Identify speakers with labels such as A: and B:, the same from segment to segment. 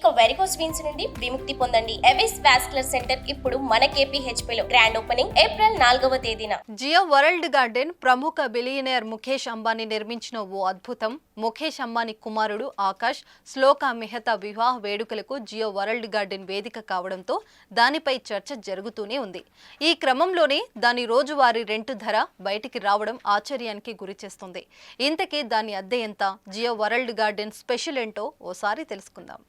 A: ఇక varicose veins నుండి విముక్తి పొందండి. ఎవిస్ వాస్కులర్ సెంటర్ ఇప్పుడు మన KPHP లో గ్రాండ్ ఓపెనింగ్ ఏప్రిల్ 4వ తేదీన.
B: జియో వరల్డ్ గార్డెన్ ప్రముఖ బిలియనర్ ముఖేష్ అంబానీ నిర్మించిన ఓ అద్భుతం. ముఖేష్ అంబానీ కుమారుడు ఆకాష్, శ్లోకా మెహతా వివాహ వేడుకలకు జియో వరల్డ్ గార్డెన్ వేదిక కావడంతో దానిపై చర్చ జరుగుతూనే ఉంది. ఈ క్రమంలోనే దాని రోజువారీ రెంటు ధర బయటికి రావడం ఆశ్చర్యానికి గురిచేస్తుంది. ఇంతకీ దాని అద్దె ఎంత, జియో వరల్డ్ గార్డెన్ స్పెషల్ ఏంటో ఓసారి తెలుసుకుందాం.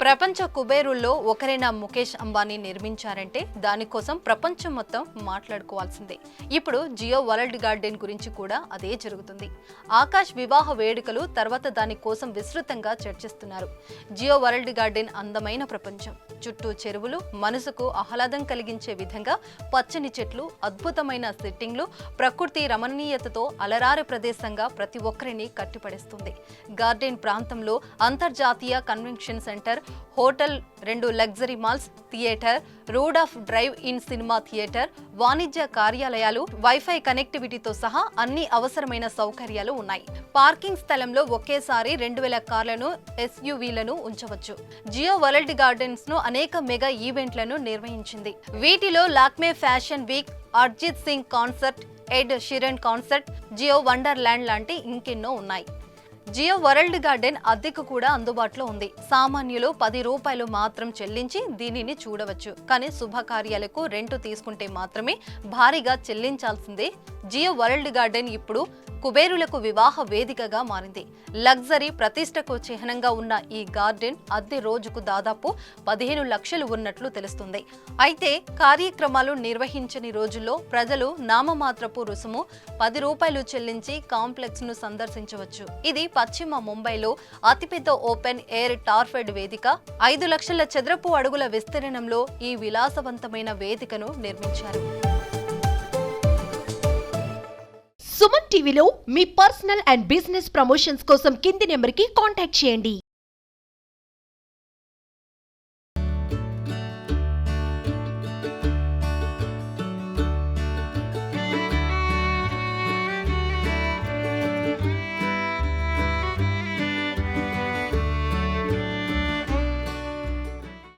B: ప్రపంచ కుబేరుల్లో ఒకరైన ముఖేష్ అంబానీ నిర్మించారంటే దానికోసం ప్రపంచం మొత్తం మాట్లాడుకోవాల్సిందే. ఇప్పుడు జియో వరల్డ్ గార్డెన్ గురించి కూడా అదే జరుగుతుంది. ఆకాష్ వివాహ వేడుకలు తర్వాత దాని కోసం విస్తృతంగా చర్చిస్తున్నారు. జియో వరల్డ్ గార్డెన్ అందమైన ప్రపంచం. చుట్టూ చెరువులు, మనసుకు ఆహ్లాదం కలిగించే విధంగా పచ్చని చెట్లు, అద్భుతమైన సెట్టింగ్లు, ప్రకృతి రమణీయతతో అలరారు ప్రదేశంగా ప్రతి ఒక్కరిని కట్టిపడేస్తుంది. గార్డెన్ ప్రాంతంలో అంతర్జాతీయ convention centre, hotel, 2 luxury malls, theatre, road of drive in cinema theatre, వాణిజ్య కార్యాలయాలు, వైఫై కనెక్టివిటీతో సహా అన్ని అవసరమైన సౌకర్యాలు ఉన్నాయి. పార్కింగ్ స్థలంలో ఒకేసారి 2000 కార్లను, SUVలను ఉంచవచ్చు. జియో వరల్డ్ గార్డెన్స్ ను అనేక మెగా ఈవెంట్లను నిర్వహించింది. వీటిలో Lakme fashion week, Arijit Singh concert, Ed Sheeran concert, Jio wonder land లాంటి ఇంకెన్నో ఉన్నాయి. జియో వరల్డ్ గార్డెన్ అద్దెకు కూడా అందుబాటులో ఉంది. సామాన్యులు ₹10 మాత్రం చెల్లించి దీనిని చూడవచ్చు. కానీ శుభకార్యాలకు రెంటు తీసుకుంటే మాత్రమే భారీగా చెల్లించాల్సిందే. జియో వరల్డ్ గార్డెన్ ఇప్పుడు కుబేరులకు వివాహ వేదికగా మారింది. లగ్జరీ ప్రతిష్టకు చిహ్నంగా ఉన్న ఈ గార్డెన్ అద్దె రోజుకు దాదాపు 15 లక్షలు ఉన్నట్లు తెలుస్తుంది. అయితే కార్యక్రమాలు నిర్వహించని రోజుల్లో ప్రజలు నామమాత్రపు రుసుము ₹10 చెల్లించి కాంప్లెక్స్ ను సందర్శించవచ్చు. ఇది పశ్చిమ ముంబైలో అతిపెద్ద ఓపెన్ ఎయిర్ టార్ఫెడ్ వేదిక. 5 లక్షల చదరపు అడుగుల విస్తీర్ణంలో ఈ విలాసవంతమైన వేదికను నిర్మించారు.
C: సుమన్ టీవీలో మీ పర్సనల్ అండ్ బిజినెస్ ప్రమోషన్స్ కోసం కింది నెంబర్కి కాంటాక్ట్ చేయండి.